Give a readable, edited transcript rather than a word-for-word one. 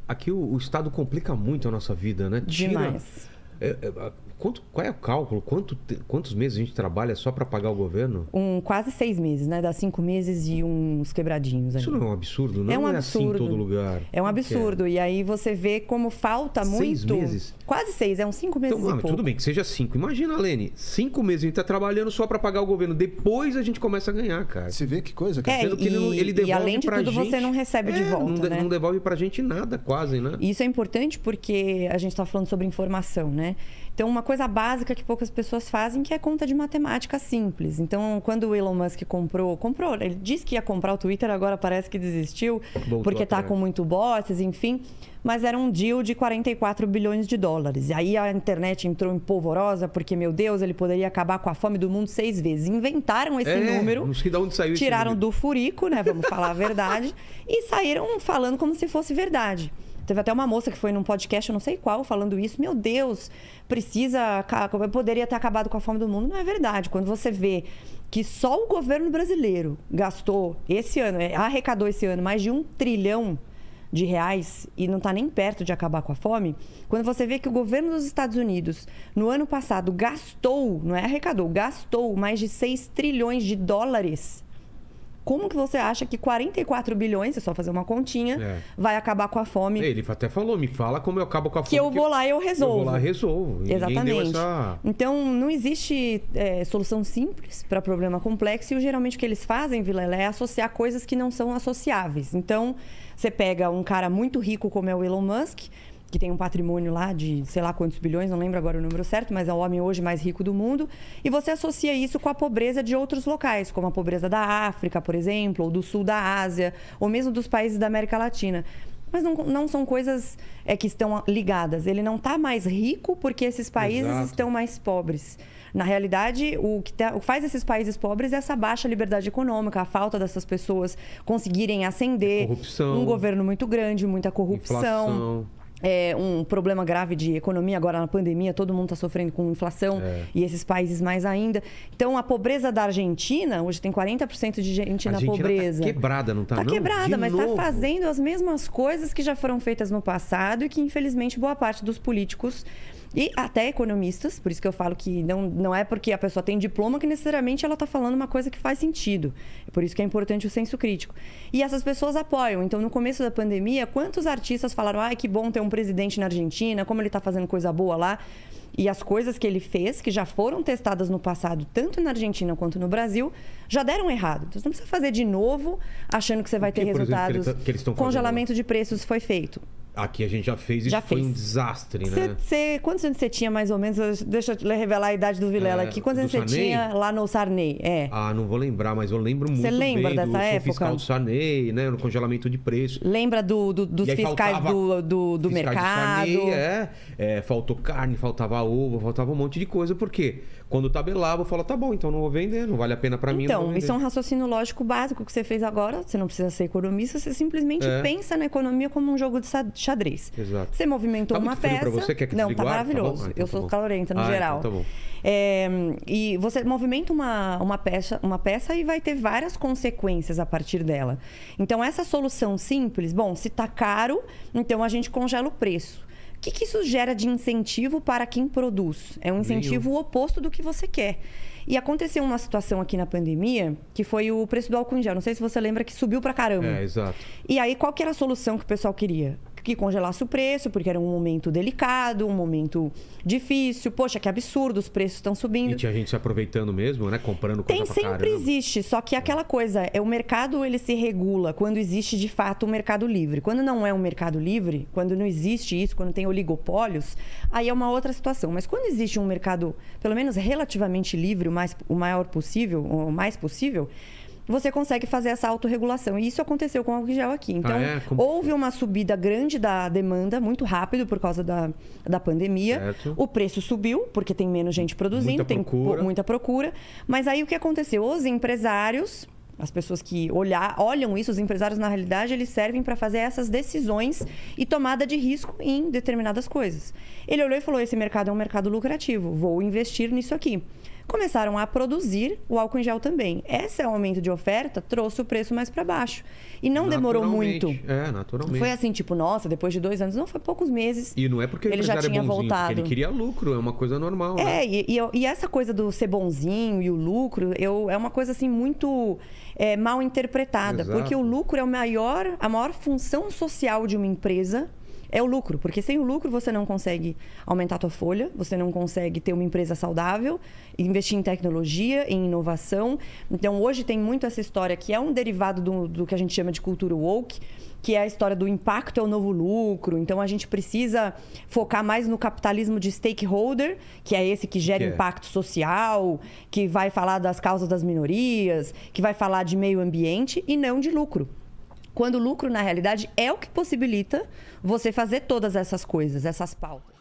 Aqui o Estado complica muito a nossa vida, né? Demais. Qual é o cálculo? Quantos meses a gente trabalha só para pagar o governo? Quase 6 meses, né? Dá 5 meses e uns quebradinhos. Isso não é um absurdo? Não é um absurdo. Assim em todo lugar. É um absurdo. E aí você vê como falta muito... 6 meses? Quase 6, é uns 5 meses então, e pouco. Tudo bem, que seja 5. Imagina, Lene, 5 meses a gente tá trabalhando só para pagar o governo. Depois a gente começa a ganhar, cara. Você vê que coisa, cara. Ele devolve e além de tudo, gente, você não recebe de volta, né? Não devolve pra gente nada, quase, né? Isso é importante porque a gente tá falando sobre informação, né? Então, uma coisa básica que poucas pessoas fazem, que é conta de matemática simples. Então, quando o Elon Musk comprou, ele disse que ia comprar o Twitter, agora parece que desistiu, porque tá com muito bots, enfim. Mas era um deal de 44 bilhões de dólares. E aí a internet entrou em polvorosa, porque, meu Deus, ele poderia acabar com a fome do mundo 6 vezes. Inventaram esse número, não sei de onde saiu tiraram esse do furico, né? Vamos falar a verdade, e saíram falando como se fosse verdade. Teve até uma moça que foi num podcast, eu não sei qual, falando isso. Meu Deus, poderia ter acabado com a fome do mundo. Não é verdade. Quando você vê que só o governo brasileiro gastou esse ano, arrecadou esse ano mais de R$1 trilhão e não está nem perto de acabar com a fome, quando você vê que o governo dos Estados Unidos, no ano passado, gastou, não é arrecadou, gastou mais de 6 trilhões de dólares... Como que você acha que 44 bilhões, é só fazer uma continha, vai acabar com a fome? Ele até falou, me fala como eu acabo com a fome. Que eu vou lá e eu resolvo. Eu vou lá e resolvo. Exatamente. Então, não existe solução simples para problema complexo. E geralmente o que eles fazem, Vilela, é associar coisas que não são associáveis. Então, você pega um cara muito rico como é o Elon Musk, que tem um patrimônio lá de sei lá quantos bilhões, não lembro agora o número certo, mas é o homem hoje mais rico do mundo, e você associa isso com a pobreza de outros locais, como a pobreza da África, por exemplo, ou do sul da Ásia, ou mesmo dos países da América Latina. Mas não são coisas que estão ligadas. Ele não está mais rico porque esses países estão mais pobres. Na realidade, o que faz esses países pobres é essa baixa liberdade econômica, a falta dessas pessoas conseguirem ascender, um governo muito grande, muita corrupção. Inflação. Um problema grave de economia agora na pandemia, todo mundo está sofrendo com inflação e esses países mais ainda. Então, a pobreza da Argentina, hoje tem 40% de gente na pobreza. Tá quebrada, não tá? Tá quebrada, mas está fazendo as mesmas coisas que já foram feitas no passado e que, infelizmente, boa parte dos políticos e até economistas, por isso que eu falo que não é porque a pessoa tem diploma que necessariamente ela está falando uma coisa que faz sentido. É por isso que é importante o senso crítico. E essas pessoas apoiam. Então, no começo da pandemia, quantos artistas falaram: ai, que bom ter um presidente na Argentina, como ele está fazendo coisa boa lá. E as coisas que ele fez, que já foram testadas no passado, tanto na Argentina quanto no Brasil, já deram errado. Então, você não precisa fazer de novo, achando que você vai ter resultados. Que eles estão Congelamento fazendo? de preços foi feito. Aqui a gente já fez e foi um desastre, né? Quantos anos você tinha, mais ou menos? Deixa eu revelar a idade do Vilela aqui. Quantos anos você tinha lá no Sarney? Não vou lembrar, mas eu lembro muito bem. Você lembra dessa época? Fiscal do Sarney, né? No congelamento de preço. Lembra dos fiscais do mercado? Do Sarney, faltou carne, faltava ovo, faltava um monte de coisa. Por quê? Quando tabelava, eu falo, tá bom, então não vou vender, não vale a pena pra mim. Então, isso é um raciocínio lógico básico que você fez agora. Você não precisa ser economista, você simplesmente pensa na economia como um jogo de xadrez. Exato. Você movimentou uma peça. Pra você? Quer que não, tá maravilhoso. Tá bom? Eu sou calorenta no geral. Então tá bom. E você movimenta uma peça e vai ter várias consequências a partir dela. Então, essa solução simples, se tá caro, então a gente congela o preço. O que isso gera de incentivo para quem produz? É um incentivo oposto do que você quer. E aconteceu uma situação aqui na pandemia, que foi o preço do álcool em gel. Não sei se você lembra que subiu pra caramba. Exato. E aí, qual que era a solução que o pessoal queria? Que congelasse o preço, porque era um momento delicado, um momento difícil. Poxa, que absurdo, os preços estão subindo. E tinha gente se aproveitando mesmo, né? Comprando coisa pra caramba. Sempre existe, só que aquela coisa, o mercado ele se regula quando existe de fato um mercado livre. Quando não é um mercado livre, quando não existe isso, quando tem oligopólios, aí é uma outra situação. Mas quando existe um mercado, pelo menos relativamente livre, o maior possível, o mais possível, você consegue fazer essa autorregulação. E isso aconteceu com o álcool gel aqui. Então, houve uma subida grande da demanda, muito rápido, por causa da pandemia. Certo. O preço subiu, porque tem menos gente produzindo, tem muita procura. Mas aí, o que aconteceu? Os empresários, as pessoas que olham isso, os empresários, na realidade, eles servem para fazer essas decisões e tomada de risco em determinadas coisas. Ele olhou e falou, esse mercado é um mercado lucrativo, vou investir nisso aqui. começaram a produzir o álcool em gel também. Esse aumento de oferta trouxe o preço mais para baixo. E não demorou muito. Naturalmente. Foi assim, tipo, nossa, depois de 2 anos, não, foi poucos meses. E não é porque ele já tinha voltado. Porque ele queria lucro, é uma coisa normal. Né? E essa coisa do ser bonzinho e o lucro, é uma coisa assim muito mal interpretada. Exato. Porque o lucro é a maior função social de uma empresa. É o lucro, porque sem o lucro você não consegue aumentar a tua folha, você não consegue ter uma empresa saudável, investir em tecnologia, em inovação. Então, hoje tem muito essa história que é um derivado do que a gente chama de cultura woke, que é a história do impacto é o novo lucro. Então, a gente precisa focar mais no capitalismo de stakeholder, que é esse que gera impacto social, que vai falar das causas das minorias, que vai falar de meio ambiente e não de lucro. Quando o lucro, na realidade, é o que possibilita você fazer todas essas coisas, essas pautas.